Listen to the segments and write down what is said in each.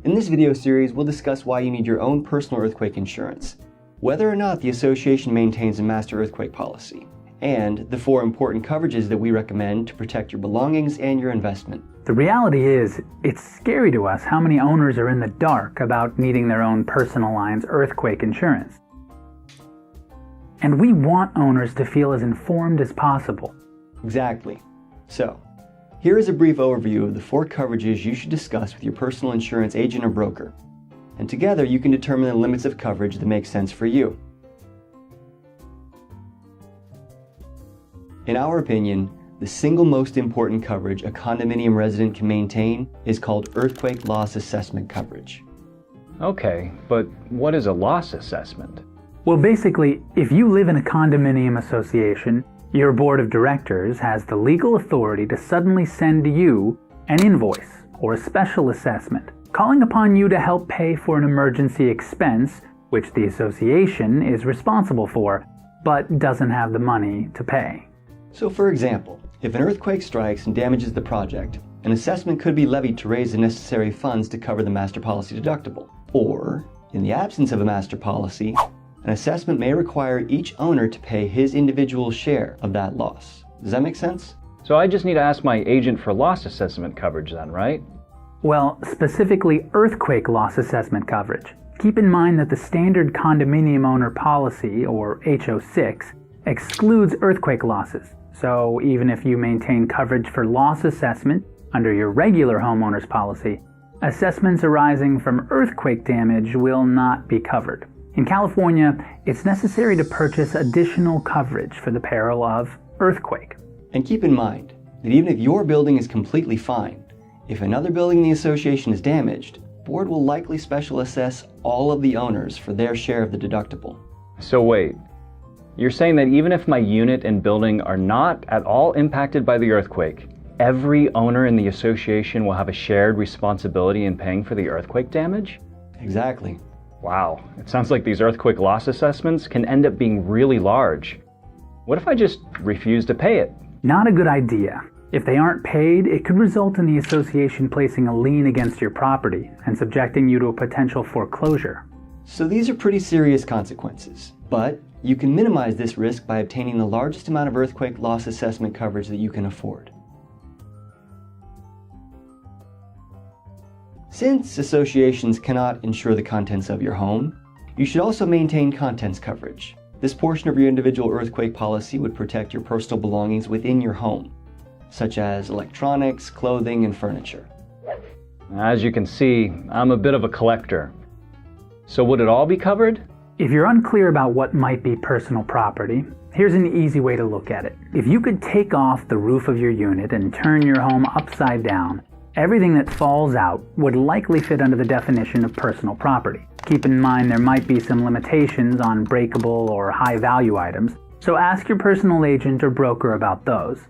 In this video series, we'll discuss why you need your own personal earthquake insurance, whether or not the association maintains a master earthquake policy, and the 4 important coverages that we recommend to protect your belongings and your investment. The reality is, it's scary to us how many owners are in the dark about needing their own personal lines earthquake insurance. And we want owners to feel as informed as possible. Exactly. So, here is a brief overview of the 4 coverages you should discuss with your personal insurance agent or broker. And together you can determine the limits of coverage that make sense for you. In our opinion, the single most important coverage a condominium resident can maintain is called earthquake loss assessment coverage. Okay, but what is a loss assessment? Well, basically, if you live in a condominium association, your board of directors has the legal authority to suddenly send you an invoice or a special assessment, calling upon you to help pay for an emergency expense which the association is responsible for, but doesn't have the money to pay. So for example, if an earthquake strikes and damages the project, an assessment could be levied to raise the necessary funds to cover the master policy deductible. Or, in the absence of a master policy, an assessment may require each owner to pay his individual share of that loss. Does that make sense? So I just need to ask my agent for loss assessment coverage then, right? Well, specifically earthquake loss assessment coverage. Keep in mind that the standard condominium owner policy, or HO6, excludes earthquake losses. So even if you maintain coverage for loss assessment under your regular homeowner's policy, assessments arising from earthquake damage will not be covered. In California, it's necessary to purchase additional coverage for the peril of earthquake. And keep in mind that even if your building is completely fine, if another building in the association is damaged, the board will likely special assess all of the owners for their share of the deductible. So wait, you're saying that even if my unit and building are not at all impacted by the earthquake, every owner in the association will have a shared responsibility in paying for the earthquake damage? Exactly. Wow, it sounds like these earthquake loss assessments can end up being really large. What if I just refuse to pay it? Not a good idea. If they aren't paid, it could result in the association placing a lien against your property and subjecting you to a potential foreclosure. So these are pretty serious consequences, but you can minimize this risk by obtaining the largest amount of earthquake loss assessment coverage that you can afford. Since associations cannot insure the contents of your home, you should also maintain contents coverage. This portion of your individual earthquake policy would protect your personal belongings within your home, such as electronics, clothing, and furniture. As you can see, I'm a bit of a collector. So would it all be covered? If you're unclear about what might be personal property, here's an easy way to look at it. If you could take off the roof of your unit and turn your home upside down, everything that falls out would likely fit under the definition of personal property. Keep in mind there might be some limitations on breakable or high-value items, so ask your personal agent or broker about those.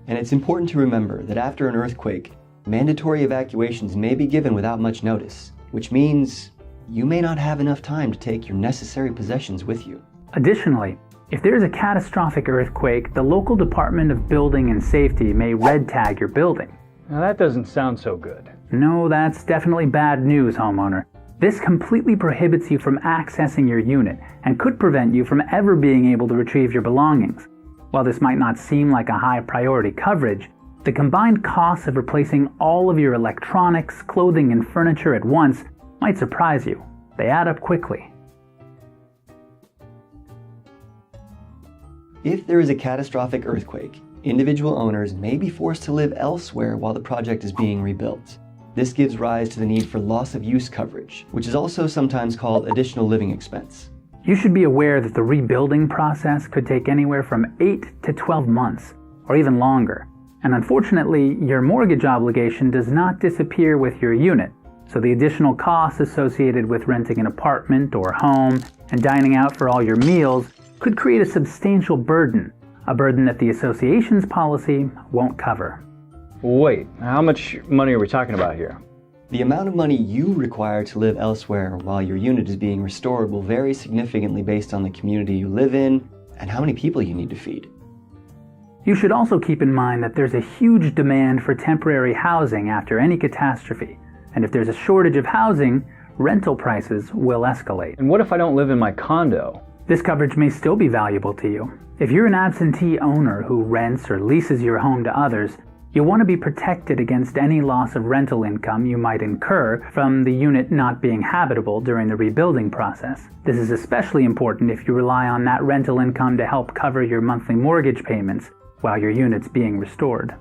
And it's important to remember that after an earthquake, mandatory evacuations may be given without much notice, which means you may not have enough time to take your necessary possessions with you. Additionally, if there is a catastrophic earthquake, the local Department of Building and Safety may red tag your building. Now that doesn't sound so good. No, that's definitely bad news, homeowner. This completely prohibits you from accessing your unit and could prevent you from ever being able to retrieve your belongings. While this might not seem like a high priority coverage, the combined costs of replacing all of your electronics, clothing, and furniture at once might surprise you. They add up quickly. If there is a catastrophic earthquake, individual owners may be forced to live elsewhere while the project is being rebuilt. This gives rise to the need for loss of use coverage, which is also sometimes called additional living expense. You should be aware that the rebuilding process could take anywhere from 8 to 12 months, or even longer. And unfortunately, your mortgage obligation does not disappear with your unit, so the additional costs associated with renting an apartment or home and dining out for all your meals could create a substantial burden, a burden that the association's policy won't cover. Wait, how much money are we talking about here? The amount of money you require to live elsewhere while your unit is being restored will vary significantly based on the community you live in and how many people you need to feed. You should also keep in mind that there's a huge demand for temporary housing after any catastrophe, And if there's a shortage of housing, rental prices will escalate. And what if I don't live in my condo? This coverage may still be valuable to you. If you're an absentee owner who rents or leases your home to others, you'll want to be protected against any loss of rental income you might incur from the unit not being habitable during the rebuilding process. This is especially important if you rely on that rental income to help cover your monthly mortgage payments while your unit's being restored.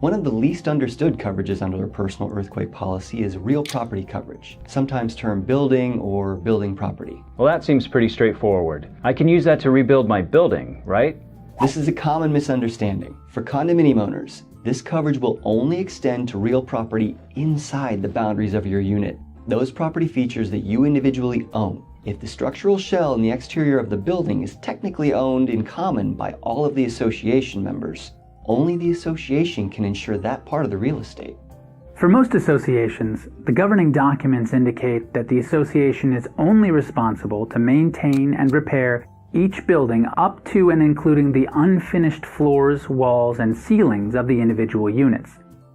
One of the least understood coverages under a personal earthquake policy is real property coverage, sometimes termed building or building property. Well, that seems pretty straightforward. I can use that to rebuild my building, right? This is a common misunderstanding. For condominium owners, this coverage will only extend to real property inside the boundaries of your unit. Those property features that you individually own. If the structural shell and the exterior of the building is technically owned in common by all of the association members, only the association can insure that part of the real estate. For most associations, the governing documents indicate that the association is only responsible to maintain and repair each building up to and including the unfinished floors, walls, and ceilings of the individual units.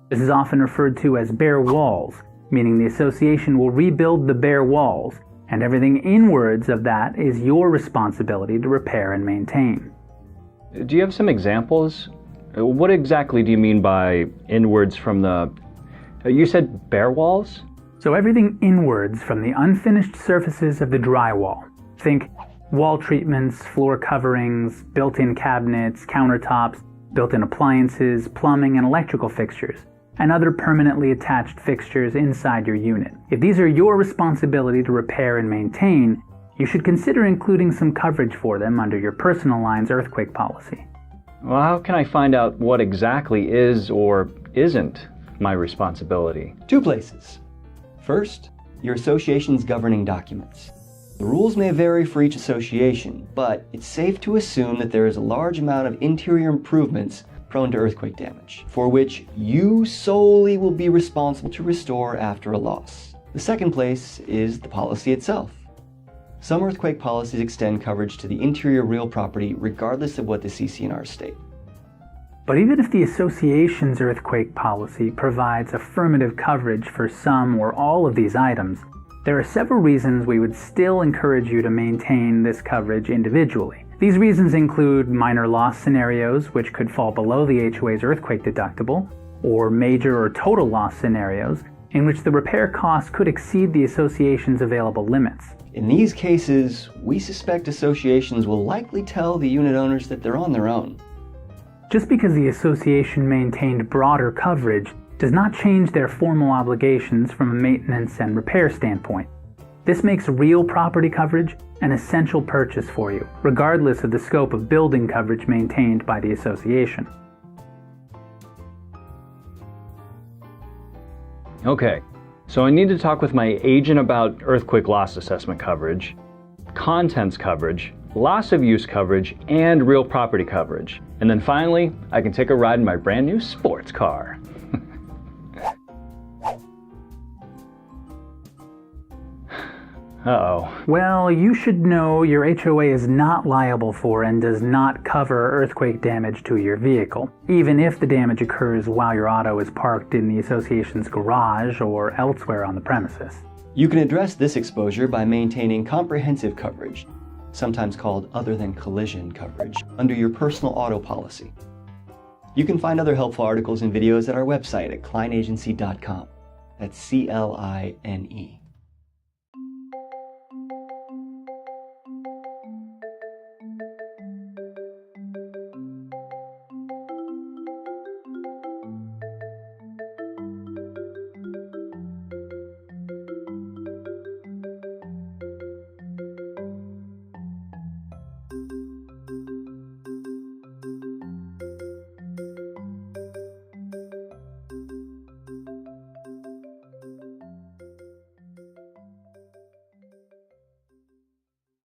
This is often referred to as bare walls, meaning the association will rebuild the bare walls, and everything inwards of that is your responsibility to repair and maintain. Do you have some examples? What exactly do you mean by inwards from the... You said bare walls? So everything inwards from the unfinished surfaces of the drywall. Think wall treatments, floor coverings, built-in cabinets, countertops, built-in appliances, plumbing, and electrical fixtures, and other permanently attached fixtures inside your unit. If these are your responsibility to repair and maintain, you should consider including some coverage for them under your personal line's earthquake policy. Well, how can I find out what exactly is or isn't my responsibility? 2 places. First, your association's governing documents. The rules may vary for each association, but it's safe to assume that there is a large amount of interior improvements prone to earthquake damage, for which you solely will be responsible to restore after a loss. The second place is the policy itself. Some earthquake policies extend coverage to the interior real property regardless of what the CC&Rs state. But even if the association's earthquake policy provides affirmative coverage for some or all of these items, there are several reasons we would still encourage you to maintain this coverage individually. These reasons include minor loss scenarios, which could fall below the HOA's earthquake deductible, or major or total loss scenarios, in which the repair costs could exceed the association's available limits. In these cases, we suspect associations will likely tell the unit owners that they're on their own. Just because the association maintained broader coverage does not change their formal obligations from a maintenance and repair standpoint. This makes real property coverage an essential purchase for you, regardless of the scope of building coverage maintained by the association. Okay, so I need to talk with my agent about earthquake loss assessment coverage, contents coverage, loss of use coverage, and real property coverage. And then finally, I can take a ride in my brand new sports car. Uh-oh. Well, you should know your HOA is not liable for and does not cover earthquake damage to your vehicle, even if the damage occurs while your auto is parked in the association's garage or elsewhere on the premises. You can address this exposure by maintaining comprehensive coverage, sometimes called other than collision coverage, under your personal auto policy. You can find other helpful articles and videos at our website at kleinagency.com. That's CLINE.